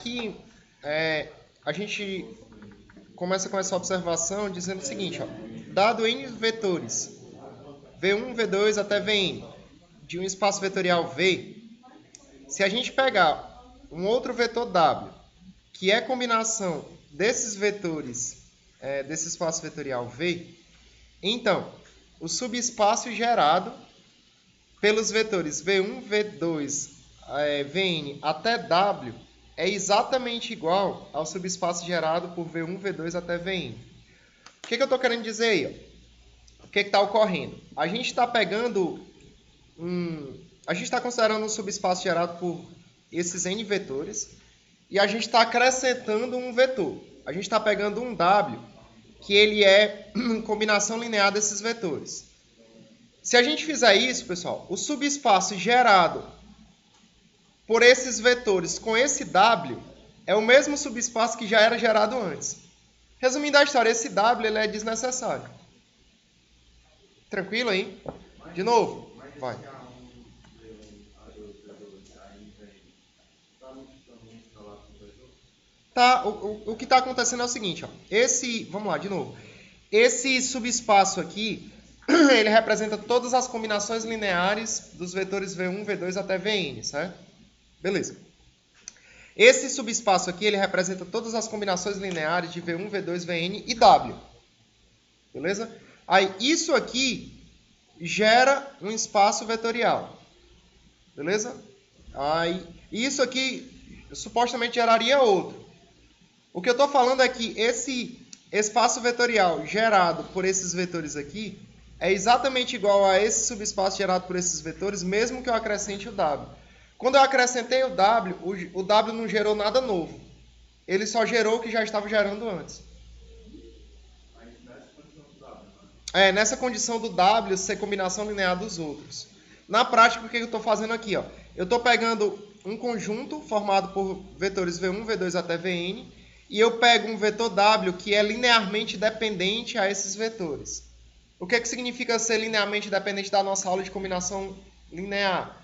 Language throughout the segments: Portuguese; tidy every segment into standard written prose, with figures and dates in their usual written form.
Aqui a gente começa com essa observação dizendo o seguinte, ó, dado n vetores V1, V2 até Vn de um espaço vetorial V, se a gente pegar um outro vetor W, que é combinação desses vetores desse espaço vetorial V, então o subespaço gerado pelos vetores V1, V2, Vn até W é exatamente igual ao subespaço gerado por V1, V2 até Vn. O que eu estou querendo dizer aí? O que está ocorrendo? A gente está pegando a gente está considerando um subespaço gerado por esses n vetores e a gente está acrescentando um vetor. A gente está pegando um W que ele é combinação linear desses vetores. Se a gente fizer isso, pessoal, o subespaço gerado por esses vetores com esse W é o mesmo subespaço que já era gerado antes. Resumindo a história, esse W ele é desnecessário. Tranquilo aí? De novo? Vai. Tá, o que está acontecendo é o seguinte, ó. Vamos lá, de novo. Esse subespaço aqui, ele representa todas as combinações lineares dos vetores V1, V2 até Vn, certo? Beleza. Esse subespaço aqui, ele representa todas as combinações lineares de V1, V2, Vn e W. Beleza? Aí, isso aqui gera um espaço vetorial. Beleza? Aí, isso aqui supostamente geraria outro. O que eu estou falando é que esse espaço vetorial gerado por esses vetores aqui é exatamente igual a esse subespaço gerado por esses vetores, mesmo que eu acrescente o W. Quando eu acrescentei o W, o W não gerou nada novo. Ele só gerou o que já estava gerando antes. Nessa condição do W ser combinação linear dos outros. Na prática, o que eu estou fazendo aqui? Ó? Eu estou pegando um conjunto formado por vetores V1, V2 até Vn, e eu pego um vetor W que é linearmente dependente a esses vetores. O que significa ser linearmente dependente da nossa aula de combinação linear?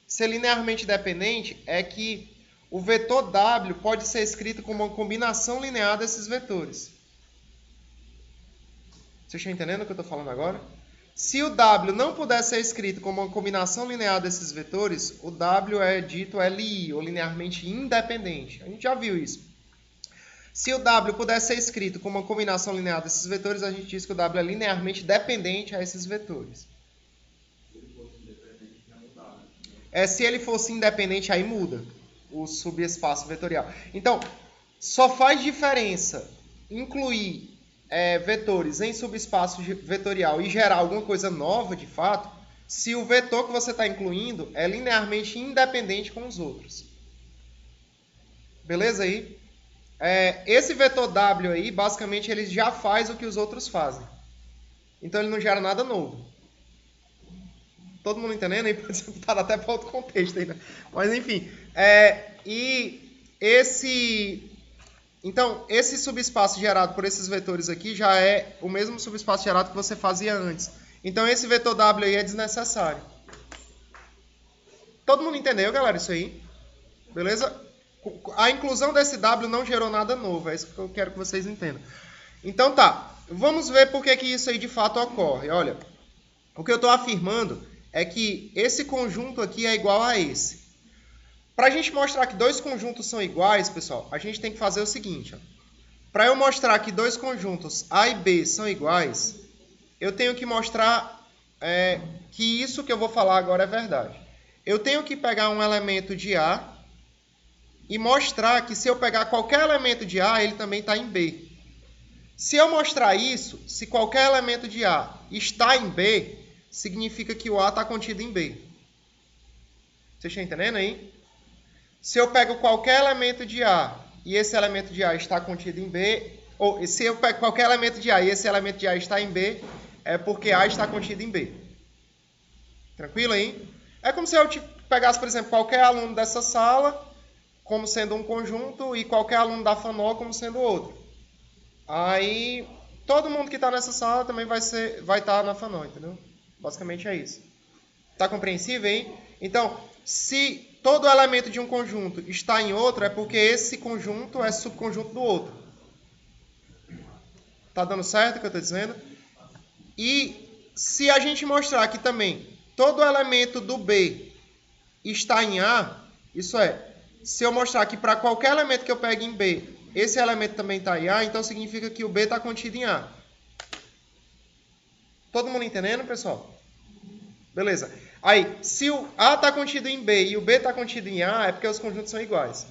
Ser linearmente dependente é que o vetor W pode ser escrito como uma combinação linear desses vetores. Vocês estão entendendo o que eu estou falando agora? Se o W não puder ser escrito como uma combinação linear desses vetores, o W é dito LI, ou linearmente independente. A gente já viu isso. Se o W puder ser escrito como uma combinação linear desses vetores, a gente diz que o W é linearmente dependente a esses vetores. Se ele fosse independente, aí muda o subespaço vetorial. Então, só faz diferença incluir vetores em subespaço vetorial e gerar alguma coisa nova, de fato, se o vetor que você está incluindo é linearmente independente com os outros. Beleza aí? Esse vetor W aí, basicamente, ele já faz o que os outros fazem. Então, ele não gera nada novo. Todo mundo entendendo? Aí pode ser botado até para outro contexto aí, né? Mas, enfim. Então, esse subespaço gerado por esses vetores aqui já é o mesmo subespaço gerado que você fazia antes. Então, esse vetor W aí é desnecessário. Todo mundo entendeu, galera, isso aí? Beleza? A inclusão desse W não gerou nada novo. É isso que eu quero que vocês entendam. Então, tá. Vamos ver por que isso aí de fato ocorre. Olha, o que eu estou afirmando é que esse conjunto aqui é igual a esse. Para a gente mostrar que dois conjuntos são iguais, pessoal, a gente tem que fazer o seguinte. Para eu mostrar que dois conjuntos A e B são iguais, eu tenho que mostrar que isso que eu vou falar agora é verdade. Eu tenho que pegar um elemento de A e mostrar que se eu pegar qualquer elemento de A, ele também está em B. Se eu mostrar isso, se qualquer elemento de A está em B, significa que o A está contido em B. Vocês estão entendendo aí? Se eu pego qualquer elemento de A e esse elemento de A está contido em B, ou se eu pego qualquer elemento de A e esse elemento de A está em B, é porque A está contido em B. Tranquilo aí? É como se eu pegasse, por exemplo, qualquer aluno dessa sala como sendo um conjunto e qualquer aluno da FANOL como sendo outro. Aí, todo mundo que está nessa sala também vai estar na FANOL, entendeu? Basicamente é isso. Tá compreensível, hein? Então, se todo elemento de um conjunto está em outro, é porque esse conjunto é subconjunto do outro. Tá dando certo o que eu estou dizendo? E se a gente mostrar aqui também, todo elemento do B está em A, isso é, se eu mostrar que para qualquer elemento que eu pegue em B, esse elemento também está em A, então significa que o B está contido em A. Todo mundo entendendo, pessoal? Beleza. Aí, se o A está contido em B e o B está contido em A, é porque os conjuntos são iguais.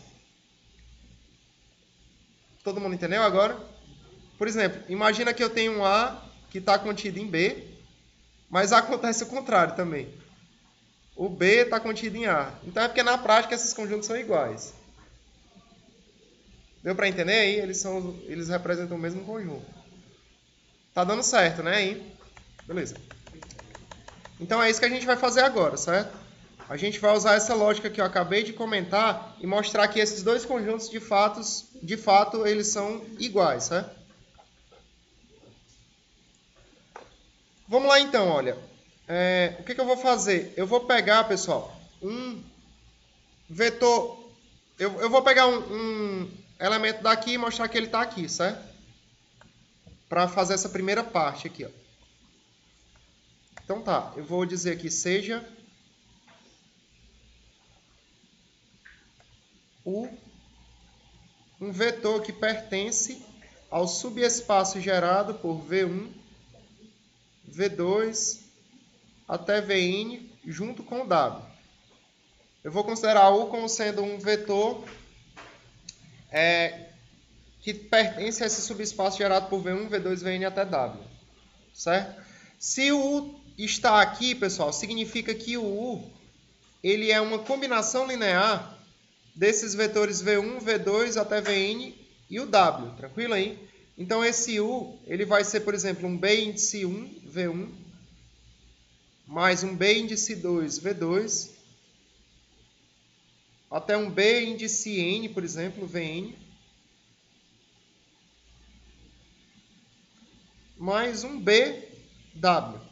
Todo mundo entendeu agora? Por exemplo, imagina que eu tenho um A que está contido em B, mas acontece o contrário também. O B está contido em A. Então é porque na prática esses conjuntos são iguais. Deu para entender aí? Eles representam o mesmo conjunto. Tá dando certo, né? Aí? Beleza. Então é isso que a gente vai fazer agora, certo? A gente vai usar essa lógica que eu acabei de comentar e mostrar que esses dois conjuntos de fato eles são iguais, certo? Vamos lá então, olha. O que eu vou fazer? Eu vou pegar, pessoal, um vetor. Eu vou pegar um elemento daqui e mostrar que ele está aqui, certo? Para fazer essa primeira parte aqui, ó. Então tá, eu vou dizer aqui, seja um vetor que pertence ao subespaço gerado por V1, V2 até Vn junto com o W. Eu vou considerar U como sendo um vetor que pertence a esse subespaço gerado por V1, V2, Vn até W. Certo? Se o U está aqui, pessoal, significa que o U ele é uma combinação linear desses vetores V1, V2 até Vn e o W. Tranquilo aí? Então, esse U ele vai ser, por exemplo, um B índice 1, V1, mais um B índice 2, V2, até um B índice N, por exemplo, Vn, mais um BW.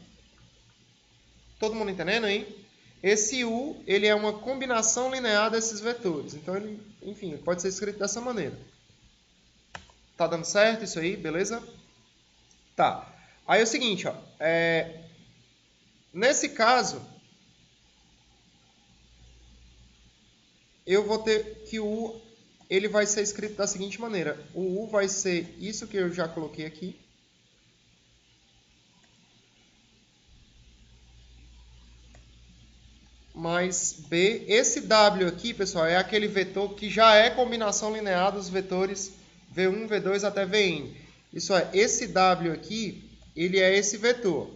Todo mundo entendendo aí? Esse U ele é uma combinação linear desses vetores. Então, ele, enfim, pode ser escrito dessa maneira. Tá dando certo isso aí? Beleza? Tá. Aí é o seguinte, ó. Nesse caso, eu vou ter que o U ele vai ser escrito da seguinte maneira. O U vai ser isso que eu já coloquei aqui. Mais B. Esse W aqui, pessoal, é aquele vetor que já é combinação linear dos vetores V1, V2 até Vn. Isso é, esse W aqui, ele é esse vetor,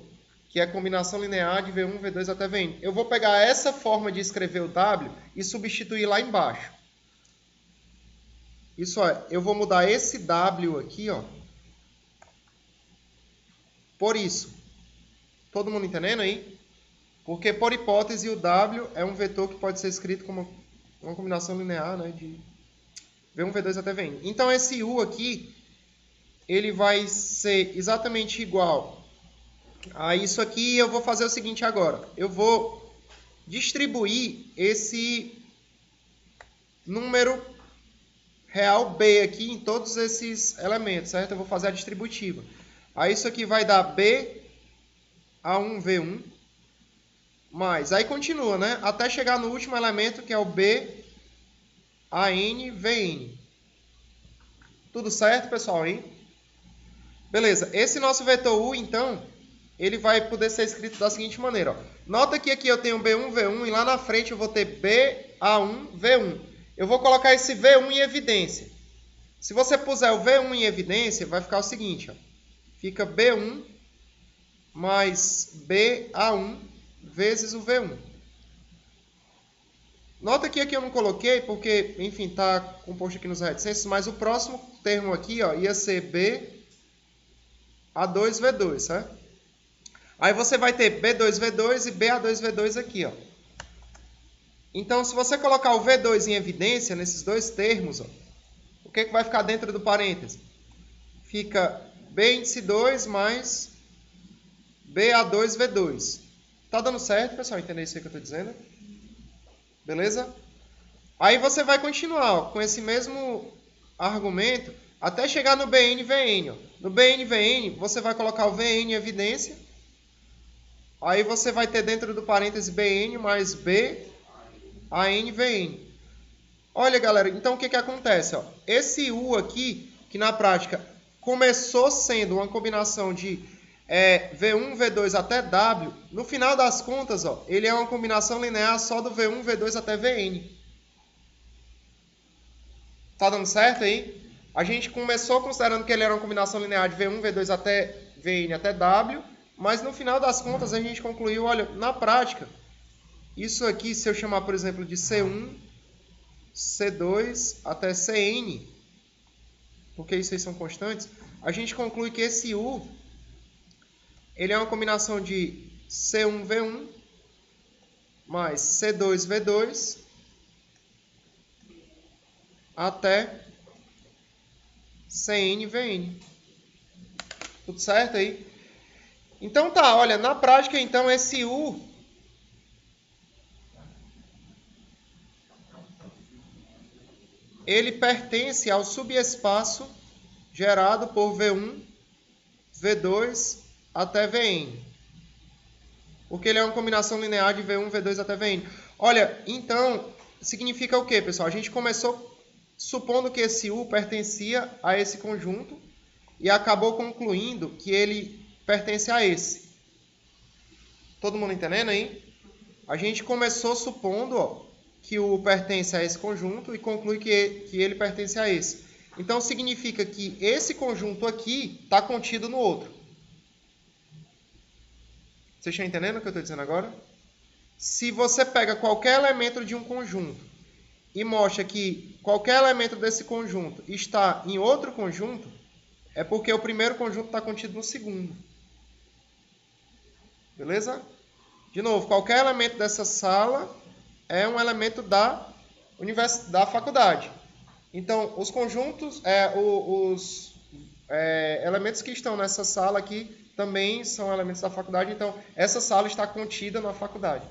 que é a combinação linear de V1, V2 até Vn. Eu vou pegar essa forma de escrever o W e substituir lá embaixo. Isso é, eu vou mudar esse W aqui, ó, por isso. Todo mundo entendendo aí? Porque, por hipótese, o W é um vetor que pode ser escrito como uma combinação linear, né, de V1, V2 até Vn. Então, esse U aqui, ele vai ser exatamente igual a isso aqui. E eu vou fazer o seguinte agora. Eu vou distribuir esse número real B aqui em todos esses elementos, certo? Eu vou fazer a distributiva. Aí, isso aqui vai dar B A1, V1. Mais, aí continua, né? Até chegar no último elemento, que é o B, AN, VN. Tudo certo, pessoal, hein? Beleza. Esse nosso vetor U, então, ele vai poder ser escrito da seguinte maneira, ó. Nota que aqui eu tenho B1, V1, e lá na frente eu vou ter B, A1, V1. Eu vou colocar esse V1 em evidência. Se você puser o V1 em evidência, vai ficar o seguinte, ó. Fica B1 mais BA1 vezes o V1. Nota que aqui eu não coloquei, porque, enfim, está composto aqui nos reticências, mas o próximo termo aqui, ó, ia ser B A2, V2, certo? Aí você vai ter B2, V2 e BA2, V2 aqui, ó. Então, se você colocar o V2 em evidência, nesses dois termos, ó, o que vai ficar dentro do parêntese? Fica B índice 2 mais BA2, V2. Tá dando certo, pessoal? Entender isso aí que eu estou dizendo? Beleza? Aí você vai continuar ó, com esse mesmo argumento até chegar no BN, VN. Ó. No BN, VN, você vai colocar o VN em evidência. Aí você vai ter dentro do parêntese BN mais B, AN, VN. Olha, galera, então o que acontece? Ó? Esse U aqui, que na prática começou sendo uma combinação de V1, V2 até W, no final das contas, ó, ele é uma combinação linear só do V1, V2 até Vn. Tá dando certo aí? A gente começou considerando que ele era uma combinação linear de V1, V2 até Vn até W, mas no final das contas a gente concluiu, olha, na prática, isso aqui, se eu chamar, por exemplo, de C1, C2 até Cn, porque isso aí são constantes, a gente conclui que esse U ele é uma combinação de C1V1 mais C2V2 até CNVN. Tudo certo aí? Então tá, olha, na prática então esse U ele pertence ao subespaço gerado por V1, V2 até Vn. Porque ele é uma combinação linear de V1, V2 até Vn. Olha, então, significa o quê, pessoal? A gente começou supondo que esse U pertencia a esse conjunto e acabou concluindo que ele pertence a esse. Todo mundo entendendo aí? A gente começou supondo ó, que o U pertence a esse conjunto e conclui que ele pertence a esse. Então, significa que esse conjunto aqui está contido no outro. Vocês estão entendendo o que eu estou dizendo agora? Se você pega qualquer elemento de um conjunto e mostra que qualquer elemento desse conjunto está em outro conjunto, é porque o primeiro conjunto está contido no segundo. Beleza? De novo, qualquer elemento dessa sala é um elemento da faculdade. Então, os conjuntos, elementos que estão nessa sala aqui também são elementos da faculdade. Então, essa sala está contida na faculdade.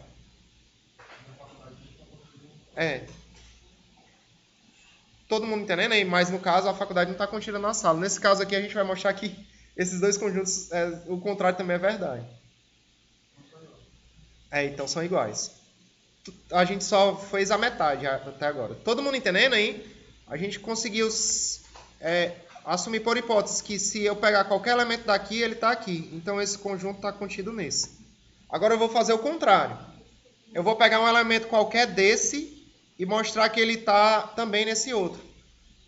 Todo mundo entendendo aí? Mas, no caso, a faculdade não está contida na sala. Nesse caso aqui, a gente vai mostrar que esses dois conjuntos, o contrário também é verdade. Então são iguais. A gente só fez a metade até agora. Todo mundo entendendo aí? A gente conseguiu assumir por hipótese que se eu pegar qualquer elemento daqui, ele está aqui. Então esse conjunto está contido nesse. Agora eu vou fazer o contrário. Eu vou pegar um elemento qualquer desse e mostrar que ele está também nesse outro.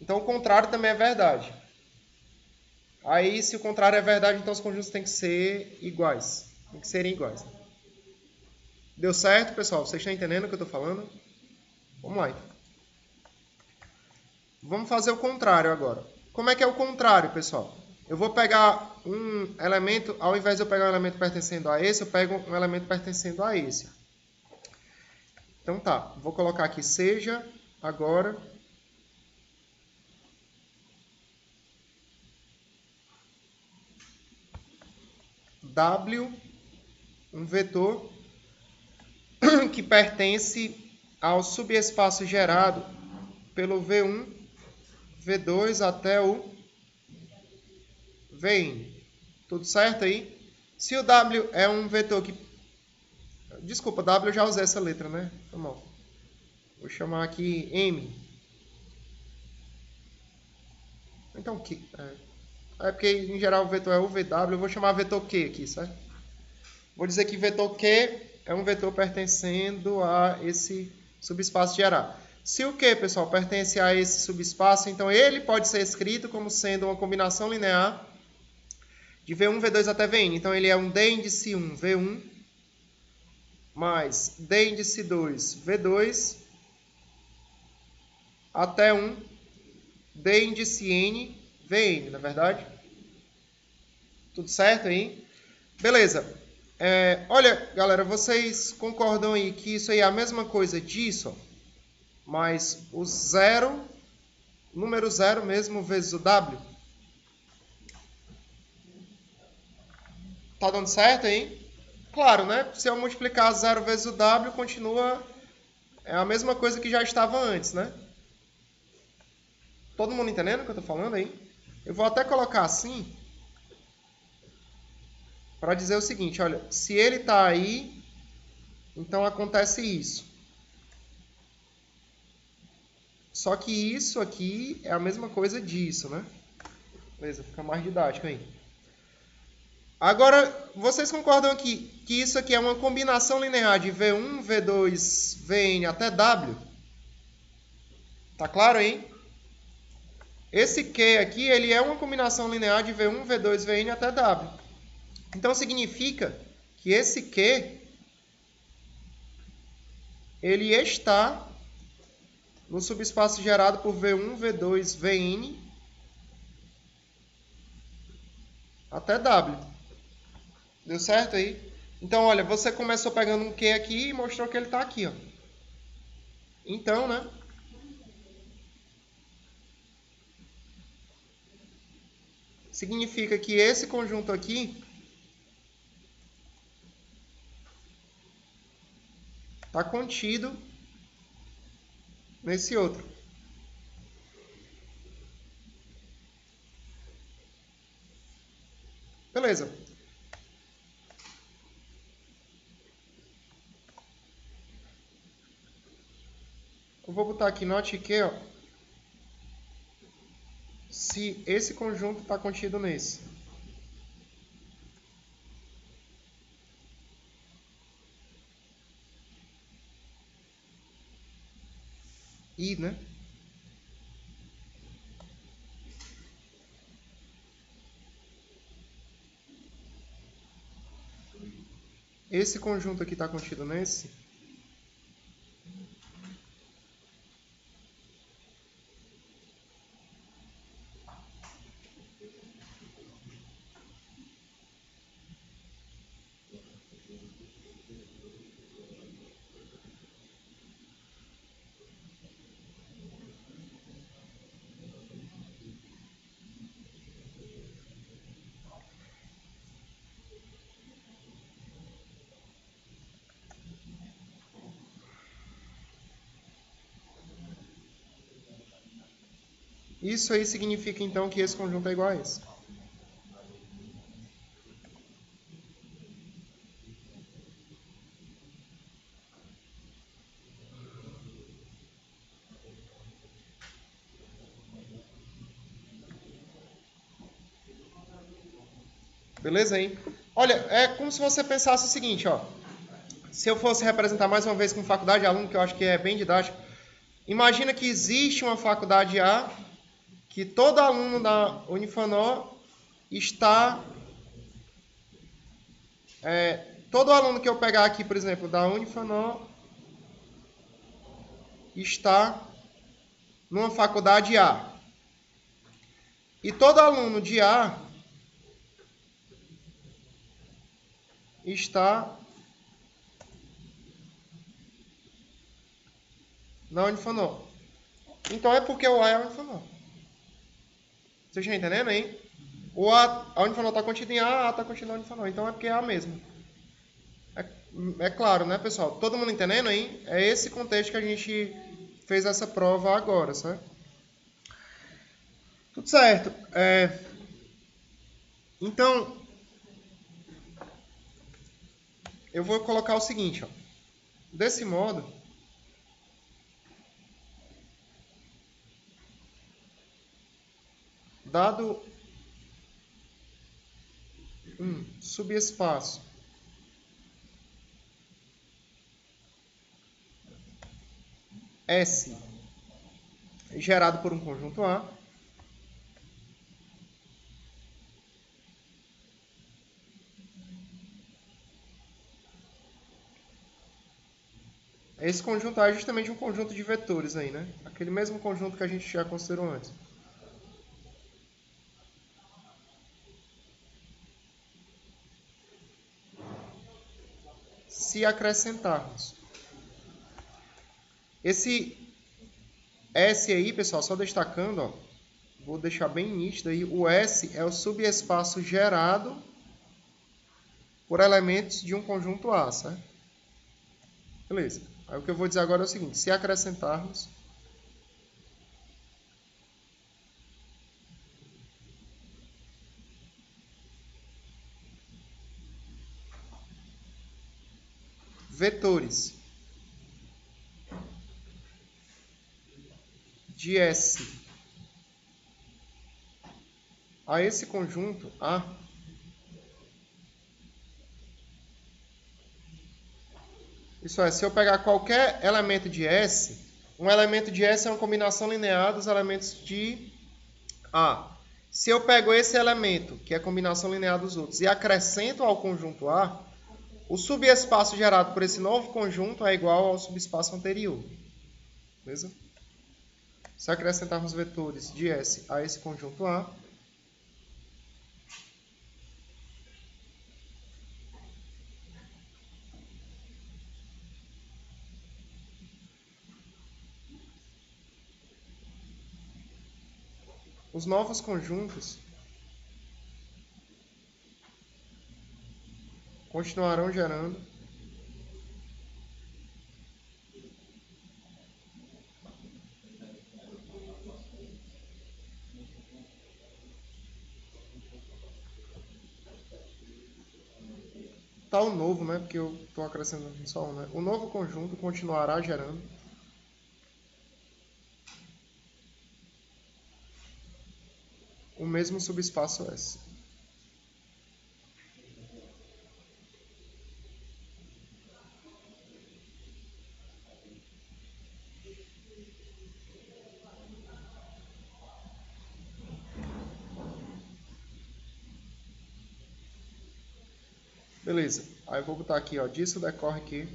Então o contrário também é verdade. Aí se o contrário é verdade, então os conjuntos têm que ser iguais. Tem que serem iguais. Deu certo, pessoal? Vocês estão entendendo o que eu estou falando? Vamos lá, então. Vamos fazer o contrário agora. Como é que é o contrário, pessoal? Eu vou pegar um elemento, ao invés de eu pegar um elemento pertencendo a esse, eu pego um elemento pertencendo a esse. Então tá, vou colocar aqui seja agora W, um vetor que pertence ao subespaço gerado pelo V1, V2 até o Vn. Tudo certo aí? Se o W é um vetor que... Desculpa, W eu já usei essa letra, né? Tá bom. Vou chamar aqui M. Então, que? Porque em geral o vetor é o VW, eu vou chamar vetor Q aqui, certo? Vou dizer que vetor Q é um vetor pertencendo a esse subespaço gerado. Se o Q, pessoal, pertence a esse subespaço, então ele pode ser escrito como sendo uma combinação linear de V1, V2 até Vn. Então ele é um D índice 1, V1, mais D índice 2, V2, até um D índice N, Vn, na verdade? Tudo certo aí? Beleza. Olha, galera, vocês concordam aí que isso aí é a mesma coisa disso, ó, mas o zero, número 0 mesmo, vezes o W? Tá dando certo aí? Claro, né? Se eu multiplicar 0 vezes o W, continua é a mesma coisa que já estava antes, né? Todo mundo entendendo o que eu estou falando aí? Eu vou até colocar assim, para dizer o seguinte, olha, se ele está aí, então acontece isso. Só que isso aqui é a mesma coisa disso, né? Beleza, fica mais didático aí. Agora, vocês concordam que isso aqui é uma combinação linear de V1, V2, Vn até W? Tá claro aí? Esse Q aqui, ele é uma combinação linear de V1, V2, Vn até W. Então, significa que esse Q, ele está no subespaço gerado por V1, V2, Vn até W. Deu certo aí? Então, olha, você começou pegando um Q aqui e mostrou que ele está aqui, ó. Então, né? Significa que esse conjunto aqui está contido nesse outro. Beleza. Eu vou botar aqui note que, ó, se esse conjunto está contido nesse. I, né? Esse conjunto aqui está contido nesse. Isso aí significa, então, que esse conjunto é igual a esse. Beleza aí? Olha, é como se você pensasse o seguinte, ó. Se eu fosse representar mais uma vez com faculdade de aluno, que eu acho que é bem didático, imagina que existe uma faculdade A, que todo aluno da Unifanor está... todo aluno que eu pegar aqui, por exemplo, da Unifanor, está numa faculdade A. E todo aluno de A está na Unifanor. Então é porque o A é a Unifanor. Vocês estão entendendo aí? A Unifanor está contida em A está contida na Unifanor. Então é porque é A mesmo. É claro, né, pessoal? Todo mundo entendendo aí? É esse contexto que a gente fez essa prova agora, certo? Tudo certo. Então, eu vou colocar o seguinte, ó. Desse modo, dado um subespaço S gerado por um conjunto A, esse conjunto A é justamente um conjunto de vetores aí, né? Aquele mesmo conjunto que a gente já considerou antes. Se acrescentarmos esse S aí, pessoal, só destacando, ó, vou deixar bem nítido aí, o S é o subespaço gerado por elementos de um conjunto A, certo? Beleza. Aí o que eu vou dizer agora é o seguinte, se acrescentarmos vetores de S a esse conjunto A, isso é, se eu pegar qualquer elemento de S, um elemento de S é uma combinação linear dos elementos de A. Se eu pego esse elemento, que é a combinação linear dos outros, e acrescento ao conjunto A, o subespaço gerado por esse novo conjunto é igual ao subespaço anterior. Beleza? Se acrescentarmos vetores de S a esse conjunto A, os novos conjuntos continuarão gerando tal novo, né? Porque eu estou acrescentando só um, né? O novo conjunto continuará gerando o mesmo subespaço S. Beleza. Aí eu vou botar aqui, ó, disso decorre que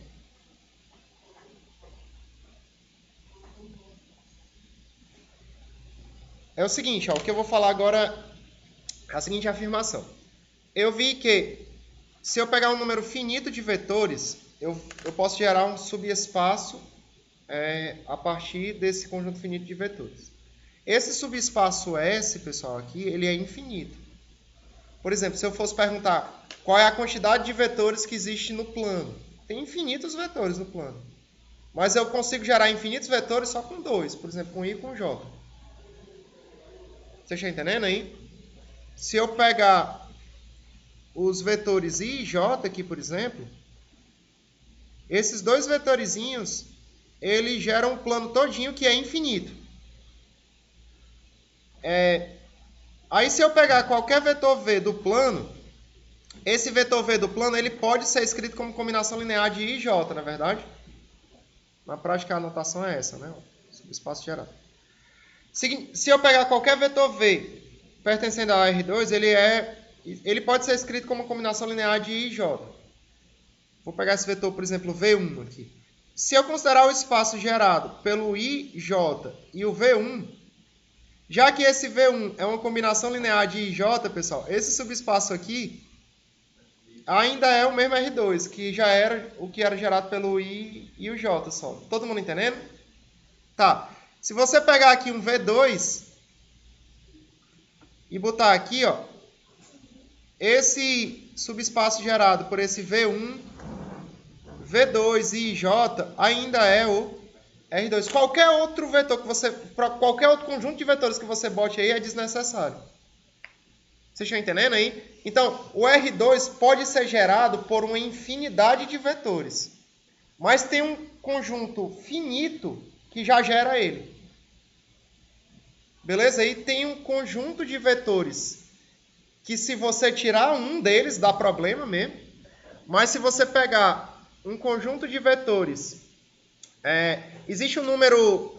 é o seguinte, ó, o que eu vou falar agora é a seguinte afirmação. Eu vi que se eu pegar um número finito de vetores, eu posso gerar um subespaço a partir desse conjunto finito de vetores. Esse subespaço S, pessoal, aqui, ele é infinito. Por exemplo, se eu fosse perguntar qual é a quantidade de vetores que existe no plano, tem infinitos vetores no plano. Mas eu consigo gerar infinitos vetores só com dois, por exemplo, com I e com J. Você está entendendo aí? Se eu pegar os vetores I e J aqui, por exemplo, esses dois vetorizinhos, eles geram um plano todinho que é infinito. Aí se eu pegar qualquer vetor V do plano, esse vetor V do plano ele pode ser escrito como combinação linear de I e J, não é verdade? Na prática a anotação é essa, né? Subespaço gerado. Se eu pegar qualquer vetor V pertencendo a R2, ele pode ser escrito como combinação linear de I e J. Vou pegar esse vetor, por exemplo, V1 aqui. Se eu considerar o espaço gerado pelo I, J e o V1, já que esse V1 é uma combinação linear de I e J, pessoal, esse subespaço aqui ainda é o mesmo R2, que já era o que era gerado pelo I e o J só. Todo mundo entendendo? Tá. Se você pegar aqui um V2 e botar aqui, ó, esse subespaço gerado por esse V1, V2 e J ainda é o R2. Qualquer outro vetor qualquer outro conjunto de vetores que você bote aí é desnecessário. Vocês estão entendendo aí? Então, o R2 pode ser gerado por uma infinidade de vetores. Mas tem um conjunto finito que já gera ele. Beleza? Aí tem um conjunto de vetores que se você tirar um deles, dá problema mesmo. Mas se você pegar um conjunto de vetores, existe um número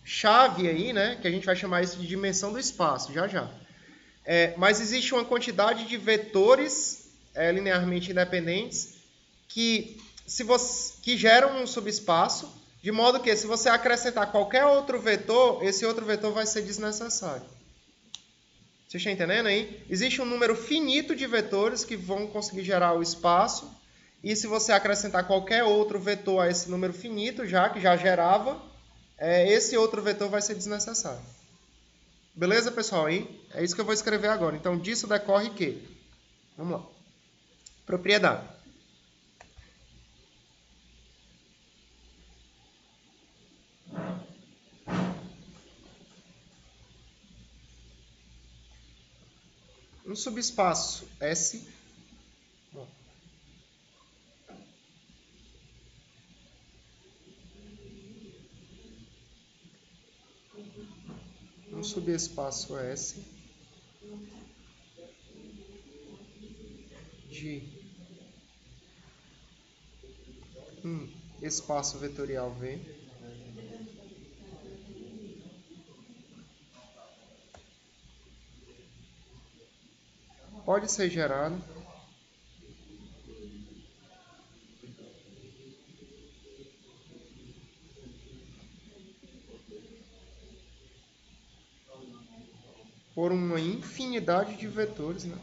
chave aí, né? Que a gente vai chamar isso de dimensão do espaço, já já. Mas existe uma quantidade de vetores linearmente independentes que geram um subespaço, de modo que se você acrescentar qualquer outro vetor, esse outro vetor vai ser desnecessário. Vocês estão entendendo aí? Existe um número finito de vetores que vão conseguir gerar o espaço, e se você acrescentar qualquer outro vetor a esse número finito, que já gerava, esse outro vetor vai ser desnecessário. Beleza, pessoal? Aí é isso que eu vou escrever agora. Então, disso decorre que... Vamos lá. Propriedade. um subespaço S de um espaço vetorial V pode ser gerado por uma infinidade de vetores, né?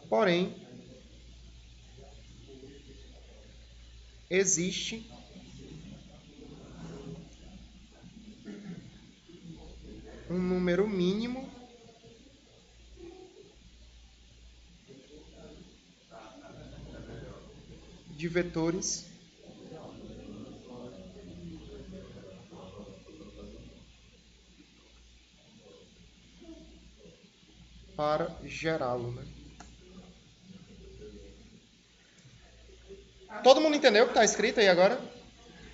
Porém, existe um número mínimo de vetores para gerá-lo, né? Todo mundo entendeu o que está escrito aí agora?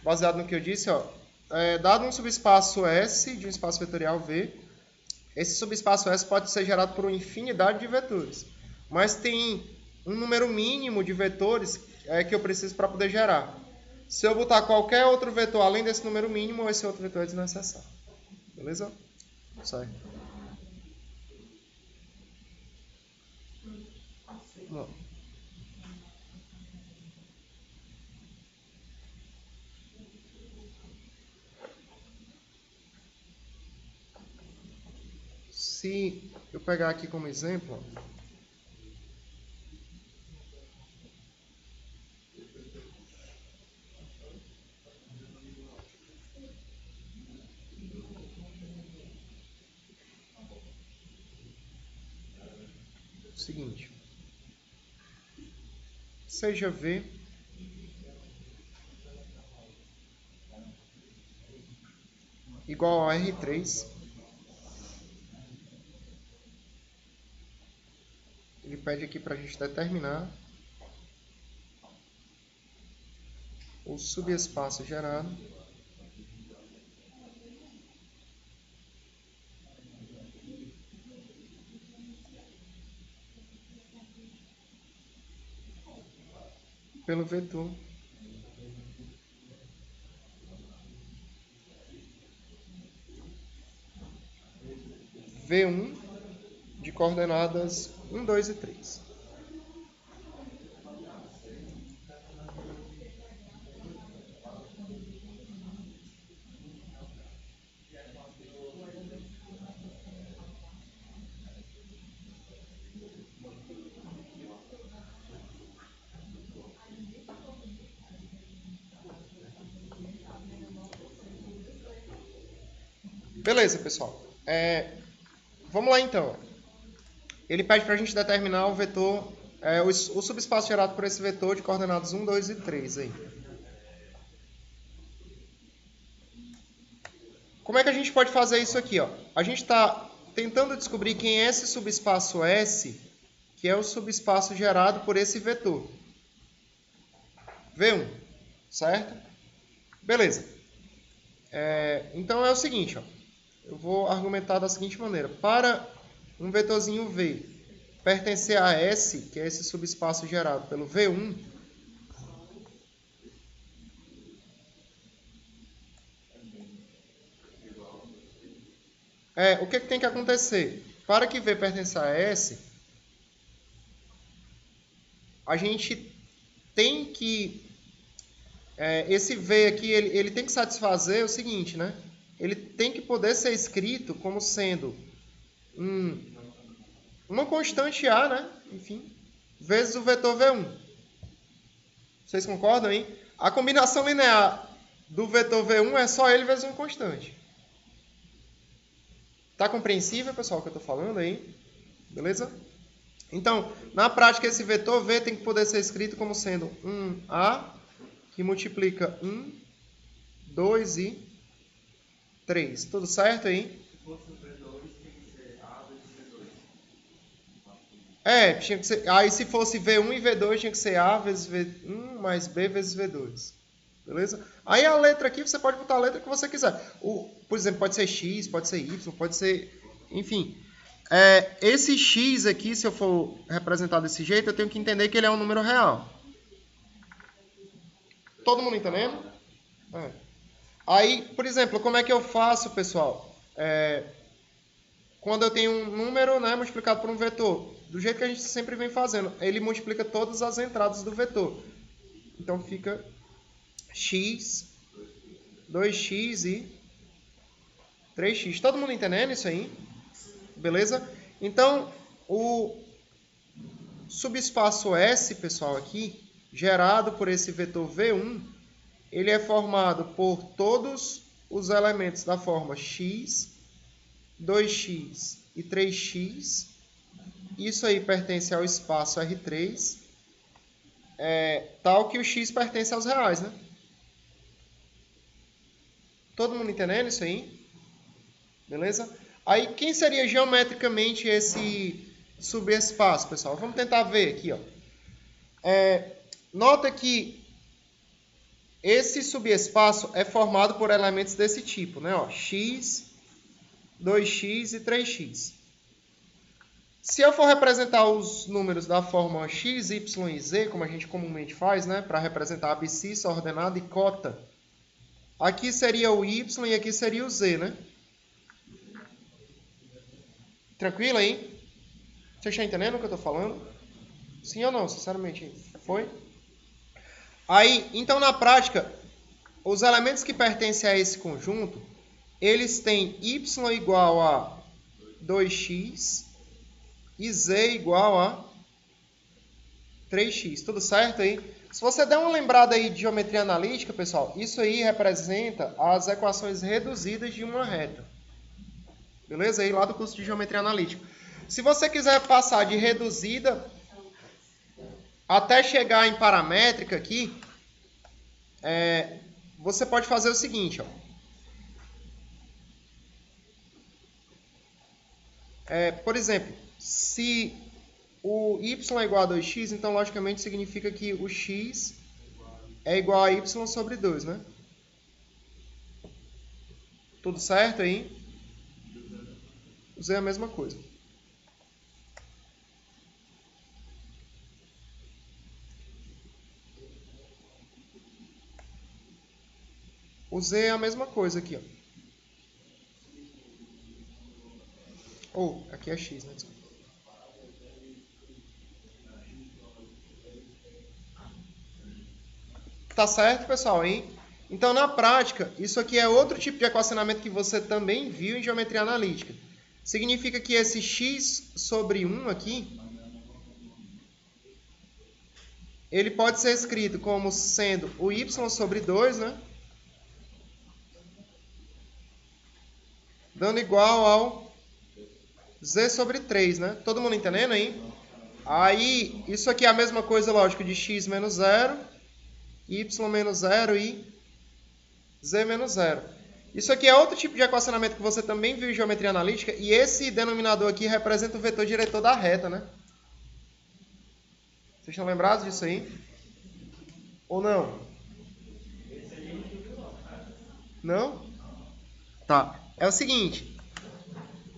Baseado no que eu disse, ó. Dado um subespaço S de um espaço vetorial V, esse subespaço S pode ser gerado por uma infinidade de vetores. Mas tem um número mínimo de vetores que eu preciso para poder gerar. Se eu botar qualquer outro vetor além desse número mínimo, esse outro vetor é desnecessário. Beleza? Sai. Vamos lá. Se eu pegar aqui como exemplo, o seguinte, seja V igual a R3, ele pede aqui para a gente determinar o subespaço gerado pelo vetor V1 de coordenadas 1, 2 e 3. Beleza, pessoal. Vamos lá, então. Ele pede para a gente determinar o vetor, o subespaço gerado por esse vetor de coordenadas 1, 2 e 3. Aí. Como é que a gente pode fazer isso aqui? Ó? A gente está tentando descobrir quem é esse subespaço S, que é o subespaço gerado por esse vetor. V1, certo? Beleza. Então é o seguinte, ó. Eu vou argumentar da seguinte maneira. Para um vetorzinho V pertencer a S, que é esse subespaço gerado pelo V1, o que tem que acontecer? Para que V pertença a S, a gente tem que... esse V aqui, ele tem que satisfazer o seguinte, né? Ele tem que poder ser escrito como sendo uma constante A, né? Enfim, vezes o vetor V1. Vocês concordam aí? A combinação linear do vetor V1 é só ele vezes uma constante. Tá compreensível, pessoal, o que eu estou falando aí? Beleza? Então, na prática, esse vetor V tem que poder ser escrito como sendo um A que multiplica 1, 2 e 3. Tudo certo aí? Se fosse o V2, tem que ser A vezes V2. Tinha que ser. Aí se fosse V1 e V2, tinha que ser A vezes V1 mais B vezes V2. Beleza? Aí a letra aqui, você pode botar a letra que você quiser. Por exemplo, pode ser X, pode ser Y, pode ser... Enfim. Esse X aqui, se eu for representar desse jeito, eu tenho que entender que ele é um número real. Todo mundo entendendo? Aí, por exemplo, como é que eu faço, pessoal? Quando eu tenho um número, né, multiplicado por um vetor, do jeito que a gente sempre vem fazendo, ele multiplica todas as entradas do vetor. Então fica x, 2x e 3x. Todo mundo entendendo isso aí? Beleza? Então, o subespaço S, pessoal, aqui, gerado por esse vetor V1, ele é formado por todos os elementos da forma x, 2x e 3x. Isso aí pertence ao espaço R3, tal que o x pertence aos reais, né? Todo mundo entendendo isso aí? Beleza? Aí, quem seria geometricamente esse subespaço, pessoal? Vamos tentar ver aqui, ó. Nota que esse subespaço é formado por elementos desse tipo, né? Ó, x, 2x e 3x. Se eu for representar os números da forma x, y e z, como a gente comumente faz, né? Para representar abscissa, ordenada e cota, aqui seria o y e aqui seria o z, né? Tranquilo aí? Você está entendendo o que eu estou falando? Sim ou não? Sinceramente, foi? Aí, então, na prática, os elementos que pertencem a esse conjunto, eles têm y igual a 2x e z igual a 3x. Tudo certo aí? Se você der uma lembrada aí de geometria analítica, pessoal, isso aí representa as equações reduzidas de uma reta. Beleza? Aí lá do curso de geometria analítica. Se você quiser passar de reduzida até chegar em paramétrica aqui, você pode fazer o seguinte, ó. Por exemplo, se o y é igual a 2x, então logicamente significa que o x é igual a y sobre 2, né? Tudo certo aí? O z é a mesma coisa. O z é a mesma coisa aqui, ó. Aqui é x, né? Desculpa. Tá certo, pessoal, hein? Então, na prática, isso aqui é outro tipo de equacionamento que você também viu em geometria analítica. Significa que esse x sobre 1 aqui, ele pode ser escrito como sendo o y sobre 2, né? Dando igual ao z sobre 3, né? Todo mundo entendendo aí? Aí, isso aqui é a mesma coisa, lógico, de x menos 0, y menos 0 e z menos 0. Isso aqui é outro tipo de equacionamento que você também viu em geometria analítica, e esse denominador aqui representa o vetor diretor da reta, né? Vocês estão lembrados disso aí? Ou não? Não? Tá. É o seguinte,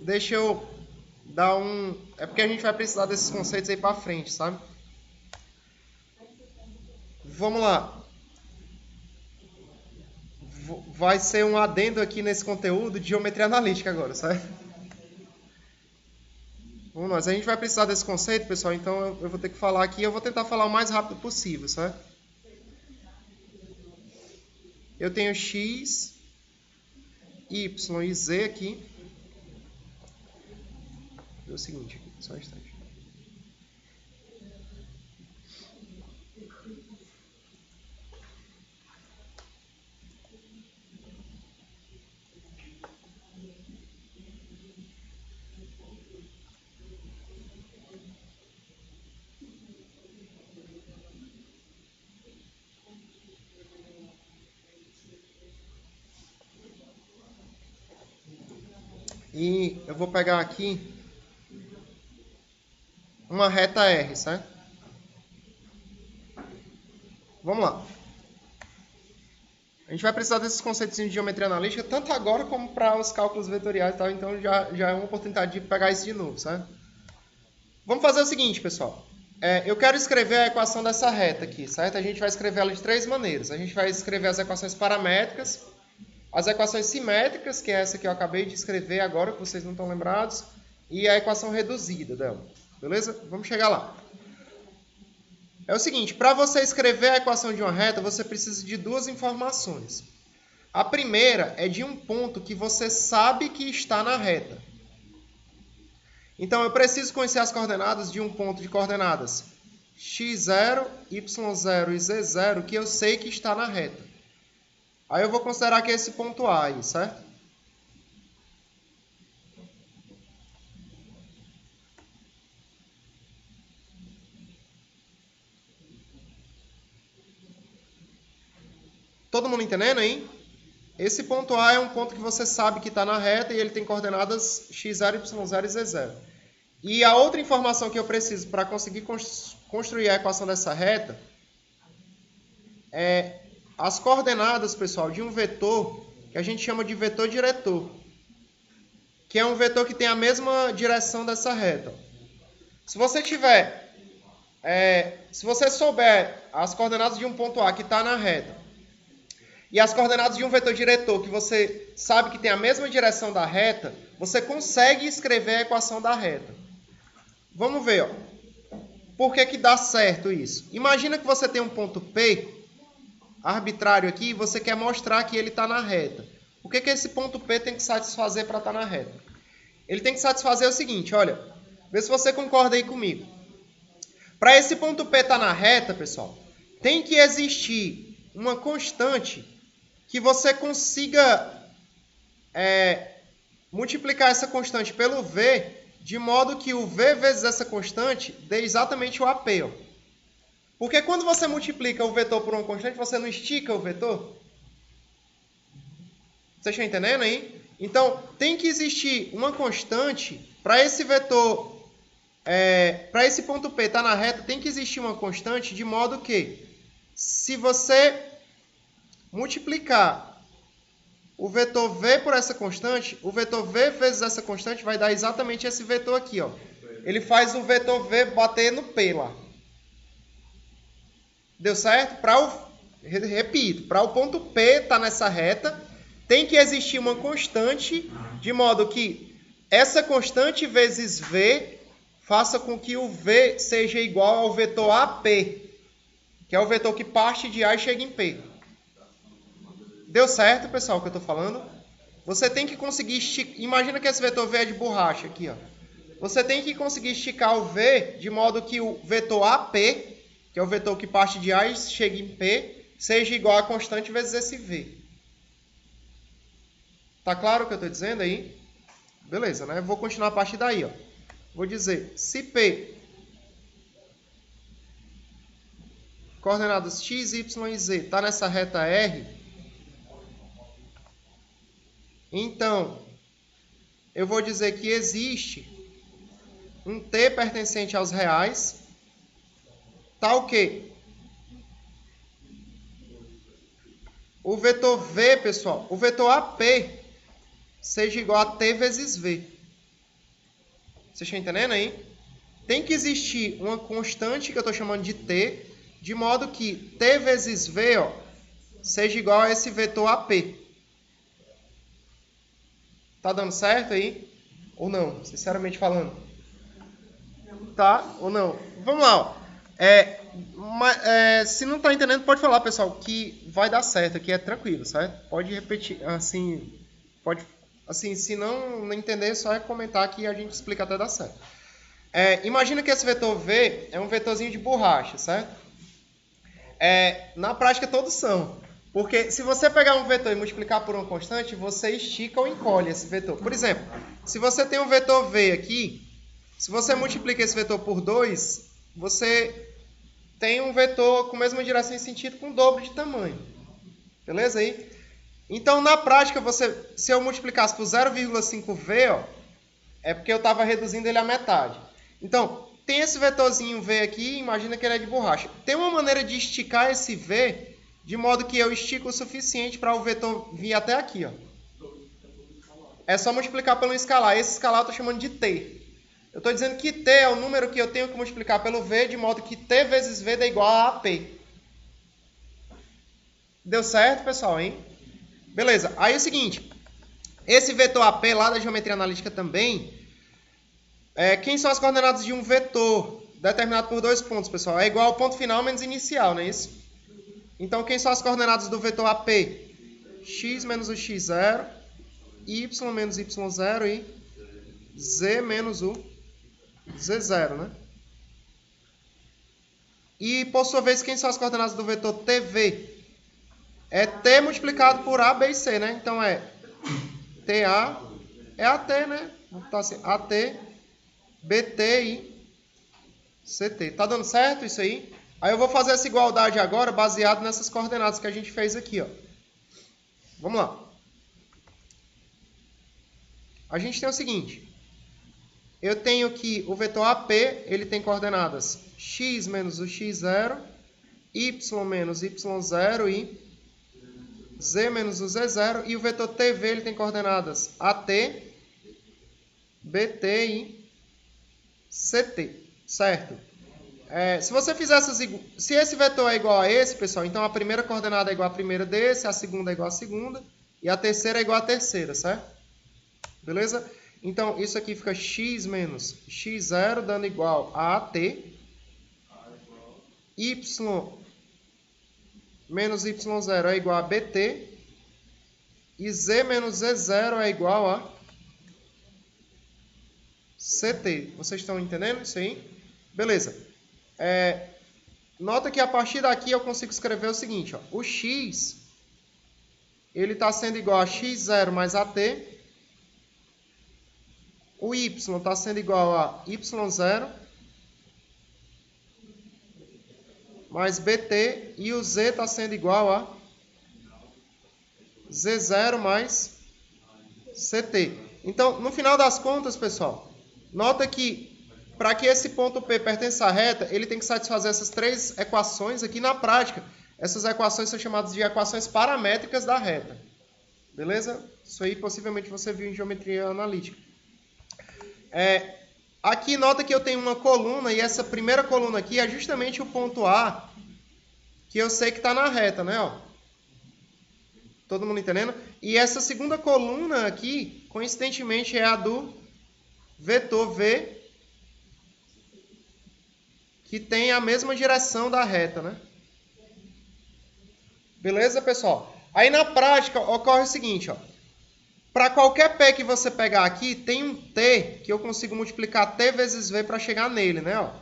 deixa eu dar um... É porque a gente vai precisar desses conceitos aí pra frente, sabe? Vamos lá. Vai ser um adendo aqui nesse conteúdo de geometria analítica agora, certo? Vamos lá. A gente vai precisar desse conceito, pessoal, então eu vou ter que falar aqui, eu vou tentar falar o mais rápido possível, certo? Eu tenho x, y e z aqui. É o seguinte aqui, só um instante. E eu vou pegar aqui uma reta R, certo? Vamos lá. A gente vai precisar desses conceitos de geometria analítica, tanto agora como para os cálculos vetoriais e tal, então já é uma oportunidade de pegar isso de novo, certo? Vamos fazer o seguinte, pessoal. Eu quero escrever a equação dessa reta aqui, certo? A gente vai escrever ela de três maneiras. A gente vai escrever as equações paramétricas, as equações simétricas, que é essa que eu acabei de escrever agora, que vocês não estão lembrados, e a equação reduzida dela. Beleza? Vamos chegar lá. É o seguinte, para você escrever a equação de uma reta, você precisa de duas informações. A primeira é de um ponto que você sabe que está na reta. Então, eu preciso conhecer as coordenadas de um ponto de coordenadas x0, y0 e z0, que eu sei que está na reta. Aí eu vou considerar que é esse ponto A aí, certo? Todo mundo entendendo aí? Esse ponto A é um ponto que você sabe que está na reta e ele tem coordenadas x0, y0 e z0. E a outra informação que eu preciso para conseguir construir a equação dessa reta é as coordenadas, pessoal, de um vetor que a gente chama de vetor diretor, que é um vetor que tem a mesma direção dessa reta. Se você souber as coordenadas de um ponto A que está na reta e as coordenadas de um vetor diretor que você sabe que tem a mesma direção da reta, você consegue escrever a equação da reta. Vamos ver, ó. Por que dá certo isso? Imagina que você tem um ponto P arbitrário aqui e você quer mostrar que ele está na reta. O que esse ponto P tem que satisfazer para estar na reta? Ele tem que satisfazer o seguinte, olha, vê se você concorda aí comigo. Para esse ponto P estar na reta, pessoal, tem que existir uma constante que você consiga multiplicar essa constante pelo V, de modo que o V vezes essa constante dê exatamente o AP. Ó. Porque quando você multiplica o vetor por uma constante, você não estica o vetor? Vocês estão entendendo aí? Então, tem que existir uma constante para esse vetor, para esse ponto P estar na reta, tem que existir uma constante de modo que, se você multiplicar o vetor V por essa constante, o vetor V vezes essa constante vai dar exatamente esse vetor aqui. Ó. Ele faz o vetor V bater no P lá. Deu certo? Repito, para o ponto P estar nessa reta, tem que existir uma constante, de modo que essa constante vezes V faça com que o V seja igual ao vetor AP, que é o vetor que parte de A e chega em P. Deu certo, pessoal, o que eu estou falando? Você tem que conseguir esticar. Imagina que esse vetor V é de borracha aqui, ó. Você tem que conseguir esticar o V de modo que o vetor AP, que é o vetor que parte de A e chega em P, seja igual a constante vezes esse V. Tá claro o que eu estou dizendo aí? Beleza, né? Vou continuar a partir daí, ó. Vou dizer, se P, coordenadas x, y e z, está nessa reta R, então, eu vou dizer que existe um t pertencente aos reais, tal que o vetor V, pessoal, o vetor AP seja igual a t vezes V. Vocês estão entendendo aí? Tem que existir uma constante que eu estou chamando de t, de modo que t vezes V, ó, seja igual a esse vetor AP. Tá dando certo aí? Ou não? Sinceramente falando. Tá ou não? Vamos lá. Ó. Se não tá entendendo, pode falar, pessoal, que vai dar certo aqui, é tranquilo, certo? Pode repetir, assim, se não entender, só é comentar que a gente explica até dar certo. Imagina que esse vetor V é um vetorzinho de borracha, certo? Na prática todos são. Porque se você pegar um vetor e multiplicar por uma constante, você estica ou encolhe esse vetor. Por exemplo, se você tem um vetor V aqui, se você multiplica esse vetor por 2, você tem um vetor com a mesma direção e sentido com o dobro de tamanho. Beleza aí? Então, na prática, se eu multiplicasse por 0,5v, ó, é porque eu estava reduzindo ele à metade. Então, tem esse vetorzinho v aqui, imagina que ele é de borracha. Tem uma maneira de esticar esse v, de modo que eu estico o suficiente para o vetor vir até aqui, ó. É só multiplicar pelo escalar. Esse escalar eu estou chamando de t. Eu estou dizendo que t é o número que eu tenho que multiplicar pelo v, de modo que t vezes v dá igual a AP. Deu certo, pessoal, hein? Beleza. Aí é o seguinte. Esse vetor AP lá da geometria analítica também, quem são as coordenadas de um vetor determinado por 2 pontos, pessoal? É igual ao ponto final menos inicial, não é isso? Então, quem são as coordenadas do vetor AP? X menos o x0, y menos y0 e z menos o z0, né? E, por sua vez, quem são as coordenadas do vetor TV? É t multiplicado por a, b e c, né? Então, é TA, é AT, né? Vou botar assim, AT, BT e CT. Tá dando certo isso aí? Aí eu vou fazer essa igualdade agora baseado nessas coordenadas que a gente fez aqui, ó. Vamos lá. A gente tem o seguinte. Eu tenho que o vetor AP, ele tem coordenadas x menos o x0, y menos y0 e z menos o z0. E o vetor TV, ele tem coordenadas AT, BT e CT. Certo? Se você fizer se esse vetor é igual a esse, pessoal, então a primeira coordenada é igual à primeira desse, a segunda é igual à segunda e a terceira é igual à terceira, certo? Beleza? Então, isso aqui fica x menos x0, dando igual a AT. Y menos y0 é igual a BT. E z menos z0 é igual a CT. Vocês estão entendendo isso aí? Beleza. Nota que a partir daqui eu consigo escrever o seguinte. Ó, o x ele está sendo igual a x0 mais AT. O y está sendo igual a y0 mais bt. E o z está sendo igual a z0 mais ct. Então, no final das contas, pessoal, nota que para que esse ponto P pertença à reta, ele tem que satisfazer essas três equações aqui na prática. Essas equações são chamadas de equações paramétricas da reta. Beleza? Isso aí possivelmente você viu em geometria analítica. Aqui nota que eu tenho uma coluna e essa primeira coluna aqui é justamente o ponto A que eu sei que está na reta, né? Ó. Todo mundo entendendo? E essa segunda coluna aqui, coincidentemente, é a do vetor V, que tem a mesma direção da reta, né? Beleza, pessoal? Aí na prática ocorre o seguinte, ó. Para qualquer P que você pegar aqui, tem um T que eu consigo multiplicar T vezes V para chegar nele, né? Ó.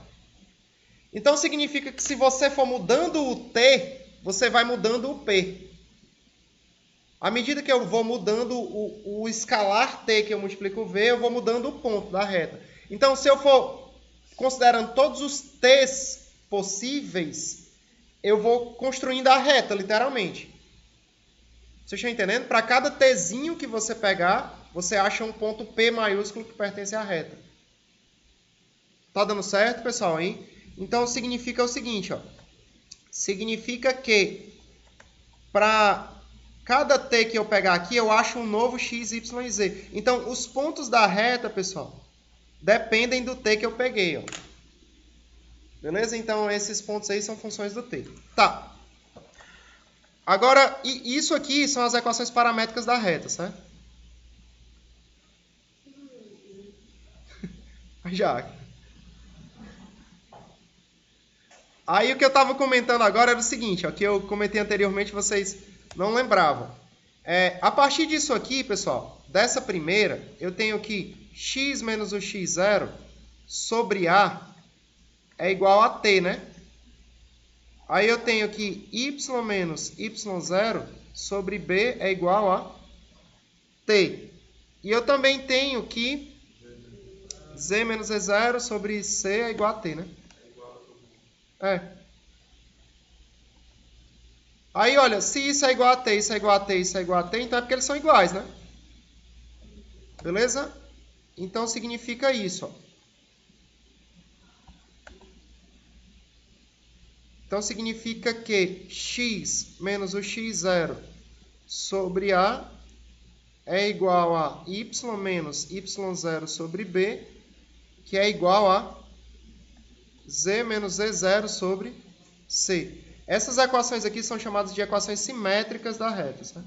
Então significa que se você for mudando o T, você vai mudando o P. À medida que eu vou mudando o escalar T que eu multiplico o V, eu vou mudando o ponto da reta. Então se eu for considerando todos os T's possíveis, eu vou construindo a reta, literalmente. Vocês estão entendendo? Para cada Tzinho que você pegar, você acha um ponto P maiúsculo que pertence à reta. Tá dando certo, pessoal, hein? Então, significa o seguinte, ó. Significa que para cada T que eu pegar aqui, eu acho um novo X, Y e Z. Então, os pontos da reta, pessoal, dependem do T que eu peguei, ó. Beleza? Então, esses pontos aí são funções do T. Tá. Agora, isso aqui são as equações paramétricas da reta, certo? Já. Aí o que eu estava comentando agora era o seguinte, ó, que eu comentei anteriormente, vocês não lembravam. A partir disso aqui, pessoal, dessa primeira, eu tenho que x menos o x0 sobre A é igual a T, né? Aí eu tenho que y menos y0 sobre B é igual a T. E eu também tenho que z menos z0 sobre C é igual a T, né? Aí, olha, se isso é igual a t, isso é igual a t, isso é igual a t, então é porque eles são iguais, né? Beleza? Então significa isso, ó. Então significa que x menos o x0 sobre a é igual a y menos y0 sobre b, que é igual a z menos z0 sobre c. Essas equações aqui são chamadas de equações simétricas da reta, né?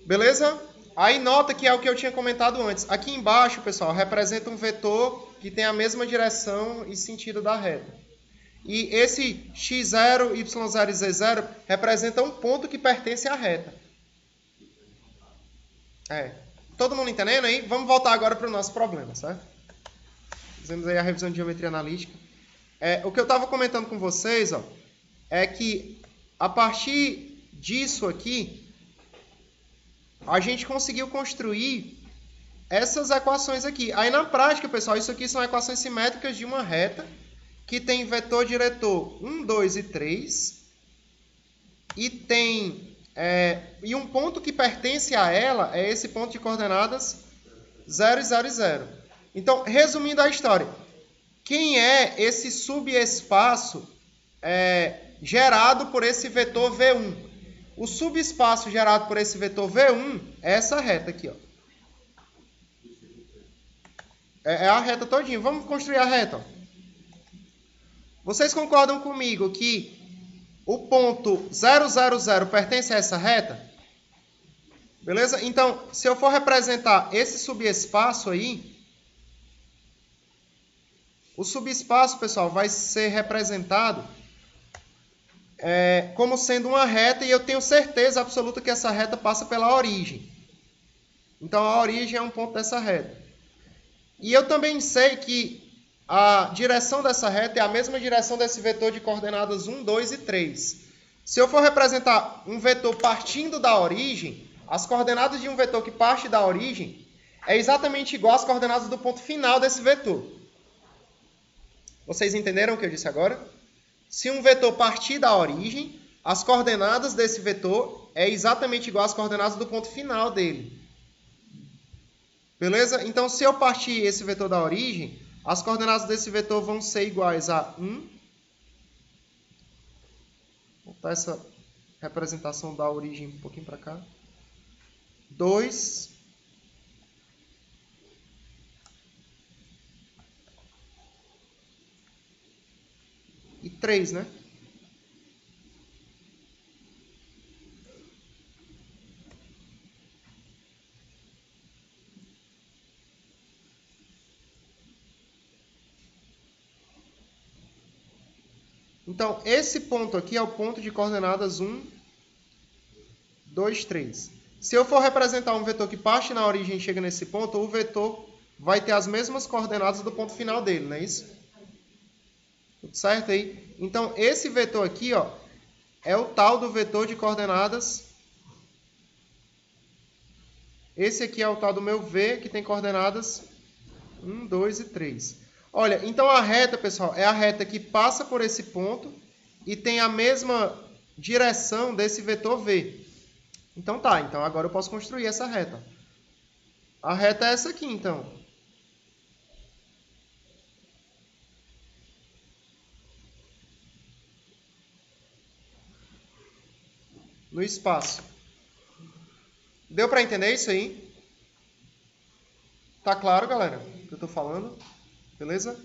Beleza? Aí nota que é o que eu tinha comentado antes. Aqui embaixo, pessoal, representa um vetor que tem a mesma direção e sentido da reta. E esse x0, y0 e z0 representa um ponto que pertence à reta. Todo mundo entendendo aí? Vamos voltar agora para o nosso problema, certo? Fizemos aí a revisão de geometria analítica. O que eu estava comentando com vocês, ó, é que a partir disso aqui, a gente conseguiu construir essas equações aqui. Aí na prática, pessoal, isso aqui são equações simétricas de uma reta que tem vetor diretor 1, 2 e 3 e tem e um ponto que pertence a ela é esse ponto de coordenadas 0 e 0 e 0. Então, resumindo a história, quem é esse subespaço gerado por esse vetor V1? O subespaço gerado por esse vetor V1 é essa reta aqui, ó. É a reta todinha. Vamos construir a reta, ó. Vocês concordam comigo que o ponto 0, 0, 0 pertence a essa reta? Beleza? Então, se eu for representar esse subespaço aí, o subespaço, pessoal, vai ser representado como sendo uma reta, e eu tenho certeza absoluta que essa reta passa pela origem. Então, a origem é um ponto dessa reta. E eu também sei que a direção dessa reta é a mesma direção desse vetor de coordenadas 1, 2 e 3. Se eu for representar um vetor partindo da origem, as coordenadas de um vetor que parte da origem é exatamente igual às coordenadas do ponto final desse vetor. Vocês entenderam o que eu disse agora? Se um vetor partir da origem, as coordenadas desse vetor é exatamente igual às coordenadas do ponto final dele. Beleza? Então, se eu partir esse vetor da origem, as coordenadas desse vetor vão ser iguais a 1. Vou botar essa representação da origem um pouquinho para cá. 2. E 3, né? Então, esse ponto aqui é o ponto de coordenadas 1, 2, 3. Se eu for representar um vetor que parte na origem e chega nesse ponto, o vetor vai ter as mesmas coordenadas do ponto final dele, não é isso? Tudo certo aí? Então, esse vetor aqui, ó, é o tal do vetor de coordenadas. Esse aqui é o tal do meu V, que tem coordenadas 1, 2 e 3. Olha, então a reta, pessoal, é a reta que passa por esse ponto e tem a mesma direção desse vetor V. Então tá, então agora eu posso construir essa reta. A reta é essa aqui, então. No espaço. Deu para entender isso aí? Tá claro, galera, o que eu tô falando? Beleza?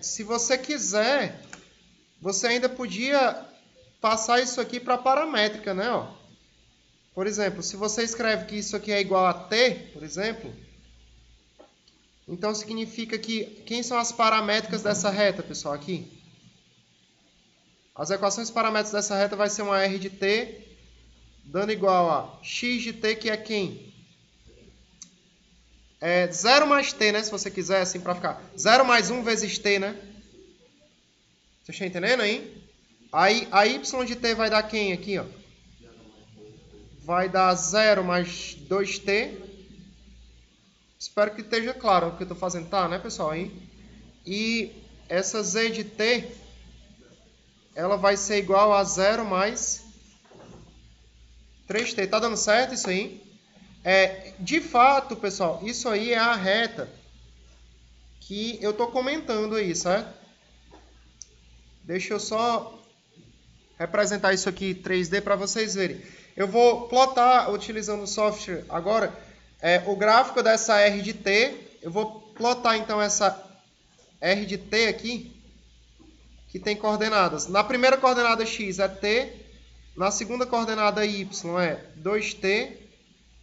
Se você quiser, você ainda podia passar isso aqui para paramétrica, né? Ó. Por exemplo, se você escreve que isso aqui é igual a t, por exemplo, então significa que quem são as paramétricas dessa reta, pessoal, aqui? As equações paramétricas dessa reta vai ser uma r de t dando igual a x de t, que é quem? 0 mais t, né? Se você quiser, assim, para ficar. 0 mais 1 vezes t, né? Vocês estão entendendo aí? Aí, a y de t vai dar quem aqui, ó? vai dar 0 mais 2t. Espero que esteja claro o que eu estou fazendo. Tá, né, pessoal? Aí. E essa z de t, ela vai ser igual a 0 mais 3t. Tá dando certo isso aí? De fato, pessoal, isso aí é a reta que eu estou comentando aí, certo? Deixa eu só representar isso aqui em 3D para vocês verem. Eu vou plotar, utilizando o software agora, o gráfico dessa R de t. Eu vou plotar, então, essa R de t aqui, que tem coordenadas. Na primeira coordenada x é t, na segunda coordenada y é 2t,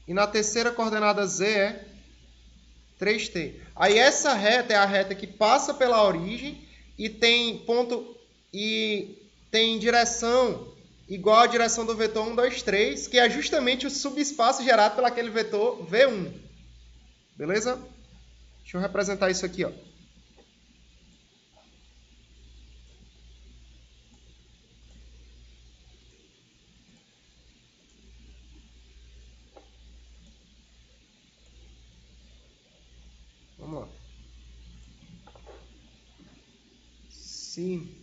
e na terceira coordenada z é 3t. Aí essa reta é a reta que passa pela origem e tem ponto e tem direção igual à direção do vetor 1, 2, 3, que é justamente o subespaço gerado pelo aquele vetor V1. Beleza? Deixa eu representar isso aqui, ó. Vamos lá. Sim.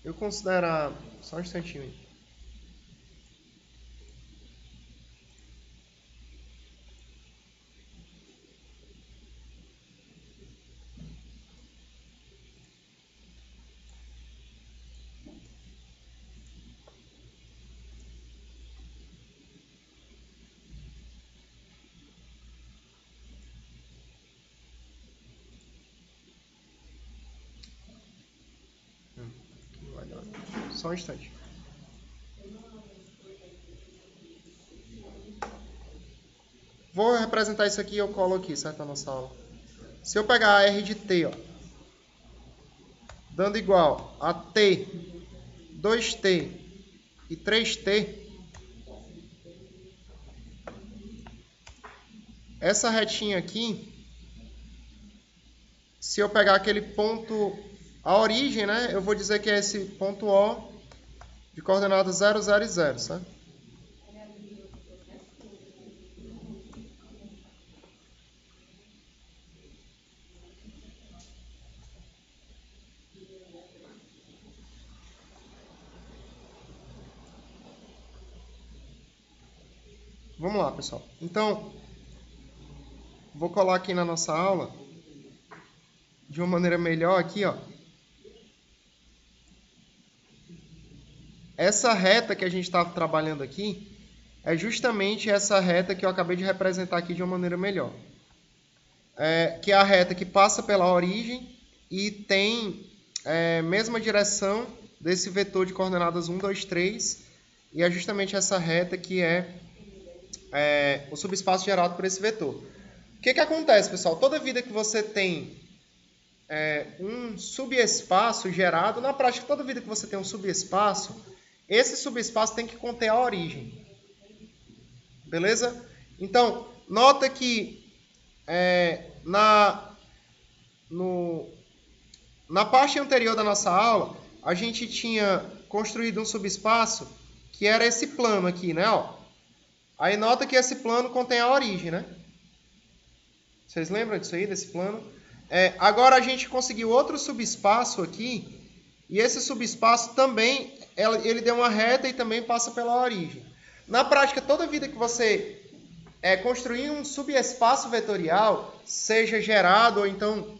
Eu considerar... Só um instantinho aí. Só um instante. Vou representar isso aqui e eu colo aqui, certo? Na nossa aula. Se eu pegar a R de t, ó, dando igual a t, 2t e 3t, essa retinha aqui, se eu pegar aquele ponto, a origem, né? Eu vou dizer que é esse ponto O de coordenadas 0, 0 e 0, certo? Vamos lá, pessoal. Então, vou colar aqui na nossa aula, de uma maneira melhor aqui, ó. Essa reta que a gente está trabalhando aqui é justamente essa reta que eu acabei de representar aqui de uma maneira melhor. Que é a reta que passa pela origem e tem mesma direção desse vetor de coordenadas 1, 2, 3. E é justamente essa reta que é o subespaço gerado por esse vetor. O que acontece, pessoal? Toda vida que você tem um subespaço gerado, na prática, toda vida que você tem um subespaço, esse subespaço tem que conter a origem. Beleza? Então, nota que na parte anterior da nossa aula, a gente tinha construído um subespaço que era esse plano aqui, né? Ó. Aí nota que esse plano contém a origem, né? Vocês lembram disso aí, desse plano? Agora a gente conseguiu outro subespaço aqui, e esse subespaço também, ele deu uma reta e também passa pela origem. Na prática, toda vida que você construir um subespaço vetorial, seja gerado ou então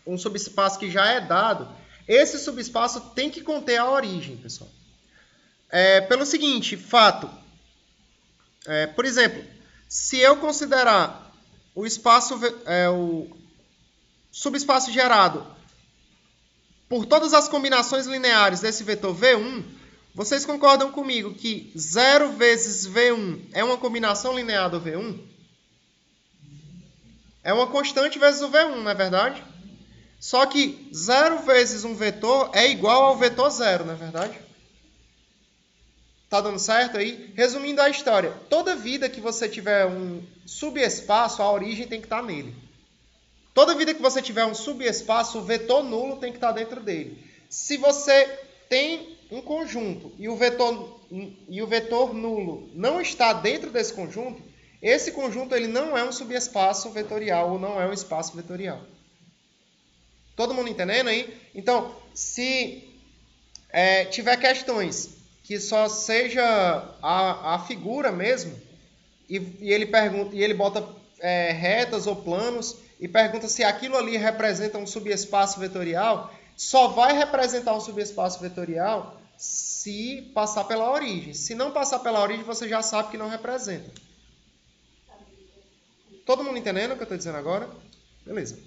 um subespaço que já é dado, esse subespaço tem que conter a origem, pessoal. Pelo seguinte, fato. Por exemplo, se eu considerar o subespaço gerado por todas as combinações lineares desse vetor V1, vocês concordam comigo que 0 vezes V1 é uma combinação linear do V1? É uma constante vezes o V1, não é verdade? Só que 0 vezes um vetor é igual ao vetor 0, não é verdade? Tá dando certo aí? Resumindo a história, toda vida que você tiver um subespaço, a origem tem que estar nele. Toda vida que você tiver um subespaço, o vetor nulo tem que estar dentro dele. Se você tem um conjunto e o vetor nulo não está dentro desse conjunto, esse conjunto ele não é um subespaço vetorial ou não é um espaço vetorial. Todo mundo entendendo aí? Então, se tiver questões que só seja a figura mesmo, e ele pergunta, e ele bota retas ou planos, e pergunta se aquilo ali representa um subespaço vetorial, só vai representar um subespaço vetorial se passar pela origem. Se não passar pela origem, você já sabe que não representa. Todo mundo entendendo o que eu estou dizendo agora? Beleza.